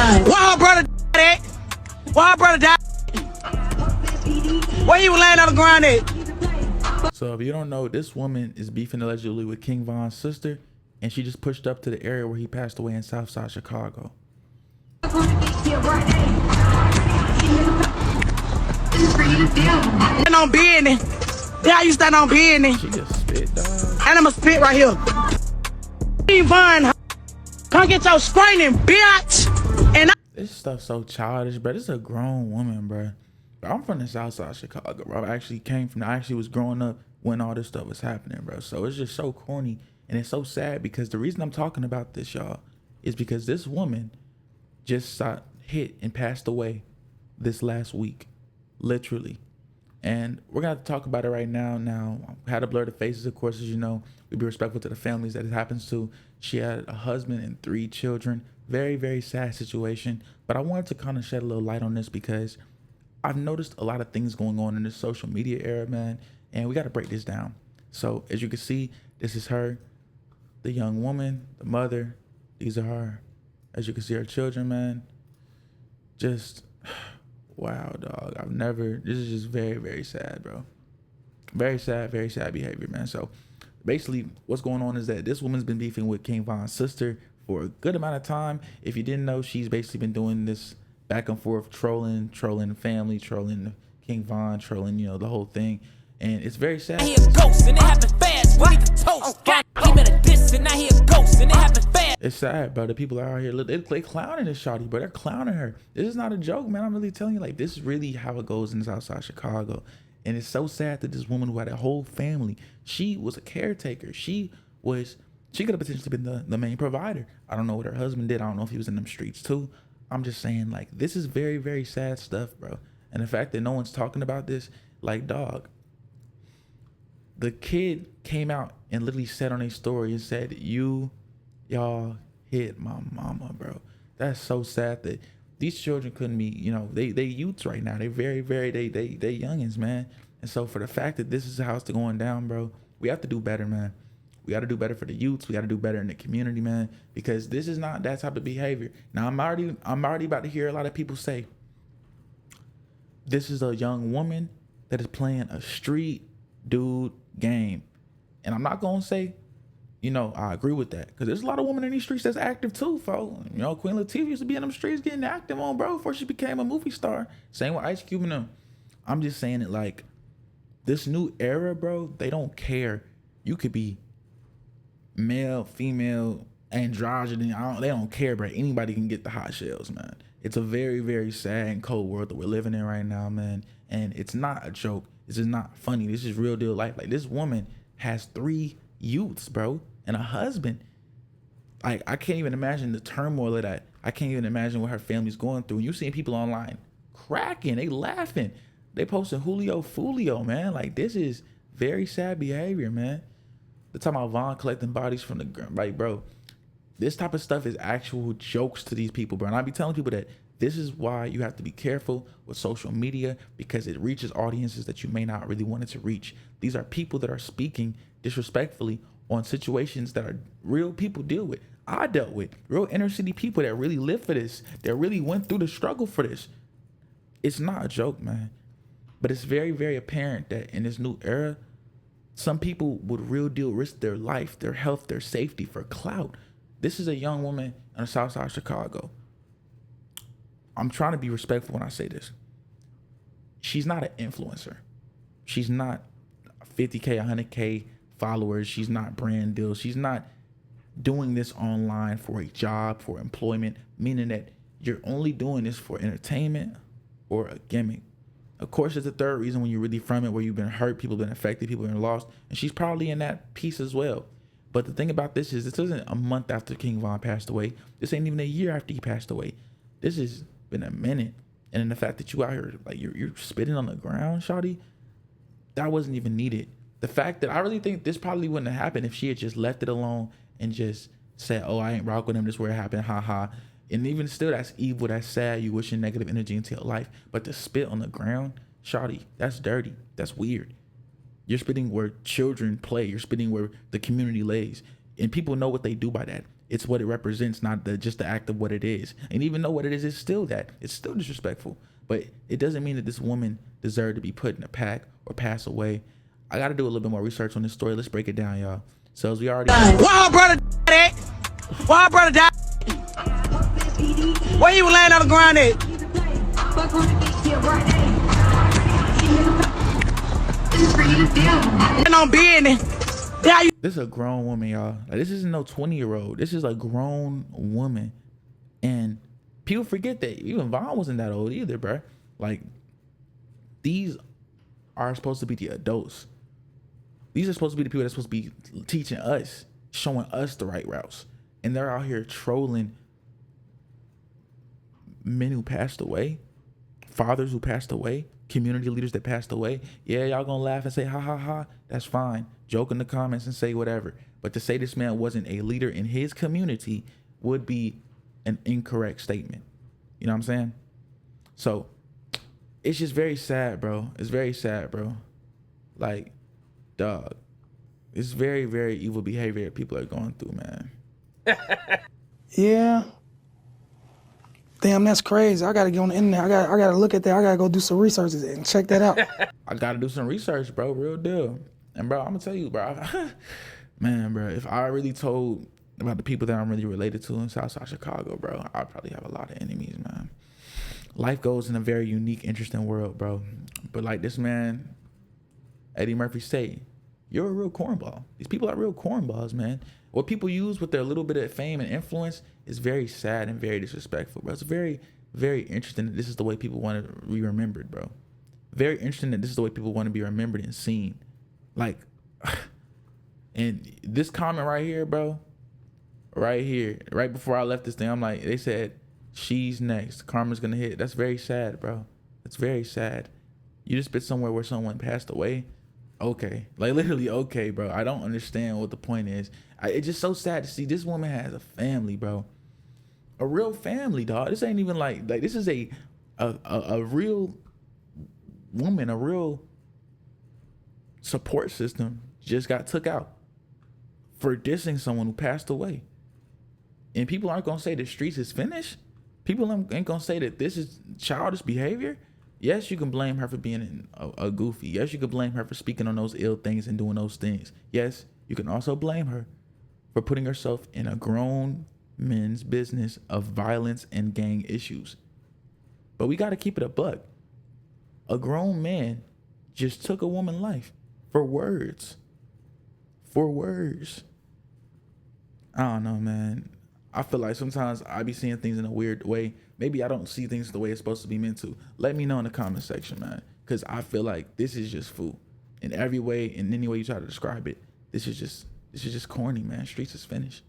Why her brother died? Why her brother died? Where he was laying on the ground at? So if you don't know, this woman is beefing allegedly with King Von's sister, and she just pushed up to the area where he passed away in Southside Chicago. Stand on business. Yeah, how you stand on business? She just spit, dog. And I'ma spit right here. King Von, come get your screaming, bitch. And This stuff's so childish, bro. This is a grown woman, bro. I'm from the Southside Chicago, bro. I actually was growing up when all this stuff was happening, bro. So it's just so corny, and it's so sad because the reason I'm talking about this, y'all, is because this woman just got hit and passed away this last week, literally. And we're gonna have to talk about it right now. Now, I had to blur the faces, of course, as you know. We be respectful to the families that it happens to. She had a husband and 3 children. Very, very sad situation. But I wanted to kind of shed a little light on this because I've noticed a lot of things going on in this social media era, man. And we got to break this down. So as you can see, this is her, the young woman, the mother. These are her. As you can see, her children, man. Just, wow, dog. This is just very, very sad, bro. Very sad behavior, man. So basically what's going on is that this woman's been beefing with King Von's sister for a good amount of time. If you didn't know, she's basically been doing this back and forth, trolling the family, trolling King Von, trolling, you know, the whole thing. And it's very sad. He a ghost and it happened fast. We need to toast. He made a diss and now he a ghost and it happened fast. It's sad, bro. The people are out here, they clowning this shawty, bro. They're clowning her. This is not a joke, man. I'm really telling you, like, this is really how it goes in Southside Chicago. And it's so sad that this woman who had a whole family, she was a caretaker. She could have potentially been the main provider. I don't know what her husband did. I don't know if he was in them streets too. I'm just saying, like, this is very, very sad stuff, bro. And the fact that no one's talking about this, like, dog, the kid came out and literally said on a story and said, y'all hit my mama, bro. That's so sad that these children couldn't be, you know, they youths right now. They very, very, they youngins, man. And so for the fact that this is how it's going down, bro, we have to do better, man. We got to do better for the youths. We got to do better in the community, man, because this is not that type of behavior. Now, I'm already about to hear a lot of people say, this is a young woman that is playing a street dude game. And I'm not going to say, you know, I agree with that, because there's a lot of women in these streets that's active too, folks. You know, Queen Latifah used to be in them streets getting active on, bro, before she became a movie star. Same with Ice Cube and them. I'm just saying it, like, this new era, bro, they don't care. You could be male, female, androgyny, they don't care, bro. Anybody can get the hot shells, man. It's a very, very sad and cold world that we're living in right now, man. And it's not a joke. This is not funny. This is real deal life. Like, this woman has 3 youths, bro, and a husband. Like, I can't even imagine the turmoil of that. I can't even imagine what her family's going through. And you seeing people online cracking, they laughing, they posting Julio Fulio, man. Like, this is very sad behavior, man. They're talking about Von collecting bodies from the ground. Like, bro, this type of stuff is actual jokes to these people, bro. And I be telling people that this is why you have to be careful with social media, because it reaches audiences that you may not really want it to reach. These are people that are speaking disrespectfully on situations that are real people deal with. I dealt with real inner city people that really live for this, that really went through the struggle for this. It's not a joke, man. But it's very, very apparent that in this new era, some people would real deal risk their life, their health, their safety for clout. This is a young woman in the South Side of Chicago. I'm trying to be respectful when I say this. She's not an influencer. She's not 50K, 100K followers. She's not brand deals. She's not doing this online for a job, for employment, meaning that you're only doing this for entertainment or a gimmick. Of course, there's a third reason when you're really from it, where you've been hurt, people have been affected, people have been lost, and she's probably in that piece as well. But the thing about this is, this isn't a month after King Von passed away. This ain't even a year after he passed away. This has been a minute. And then the fact that you out here, like, you're spitting on the ground, shawty, that wasn't even needed. The fact that I really think this probably wouldn't have happened if she had just left it alone and just said, oh, I ain't rock with him, this is where it happened, haha. And even still, that's evil, that's sad, you wishing negative energy into your life. But to spit on the ground, shawty, that's dirty, that's weird. You're spitting where children play, you're spitting where the community lays. And people know what they do by that. It's what it represents, not just the act of what it is. And even though what it is still that, it's still disrespectful. But it doesn't mean that this woman deserved to be put in a pack or pass away. I got to do a little bit more research on this story. Let's break it down, y'all. So as we already Why her brother died? Why her brother died? Where you laying on the ground at? And on business. Yeah, you this is a grown woman, y'all. Like, this isn't no 20-year-old. This is a grown woman. And people forget that even Vaughn wasn't that old either, bro. Like, these are supposed to be the adults. These are supposed to be the people that's supposed to be teaching us, showing us the right routes. And they're out here trolling men who passed away, fathers who passed away, community leaders that passed away. Yeah, y'all gonna laugh and say, ha, ha, ha. That's fine. Joke in the comments and say whatever. But to say this man wasn't a leader in his community would be an incorrect statement. You know what I'm saying? So it's just very sad, bro. It's very sad, bro. Like, dog, it's very, very evil behavior that people are going through, man. Yeah. Damn, that's crazy. I gotta get on the internet. I gotta look at that. I gotta go do some research and check that out. I gotta do some research, bro. Real deal. And bro, I'm gonna tell you, bro. Man, bro, if I really told about the people that I'm really related to in Southside Chicago, bro, I'd probably have a lot of enemies, man. Life goes in a very unique, interesting world, bro. But like this man, Eddie Murphy say, you're a real cornball. These people are real cornballs, man. What people use with their little bit of fame and influence is very sad and very disrespectful, bro. It's very, very interesting that this is the way people want to be remembered, bro. Very interesting that this is the way people want to be remembered and seen. Like, and this comment right here, bro, right here, right before I left this thing, I'm like, they said, she's next. Karma's going to hit. That's very sad, bro. It's very sad. You just been somewhere where someone passed away. Okay, like literally okay, bro. I don't understand what the point is. It's just so sad to see this woman has a family, bro. A real family, dog. This ain't even like this is a real woman, a real support system just got took out for dissing someone who passed away. And people aren't gonna say the streets is finished. People ain't gonna say that this is childish behavior. Yes, you can blame her for being a goofy. Yes, you can blame her for speaking on those ill things and doing those things. Yes, you can also blame her for putting herself in a grown men's business of violence and gang issues. But we got to keep it a buck. A grown man just took a woman's life for words. For words. I don't know, man. I feel like sometimes I be seeing things in a weird way. Maybe I don't see things the way it's supposed to be meant to. Let me know in the comment section, man. Because I feel like this is just fool. In every way, in any way you try to describe it, this is just corny, man. Streets is finished.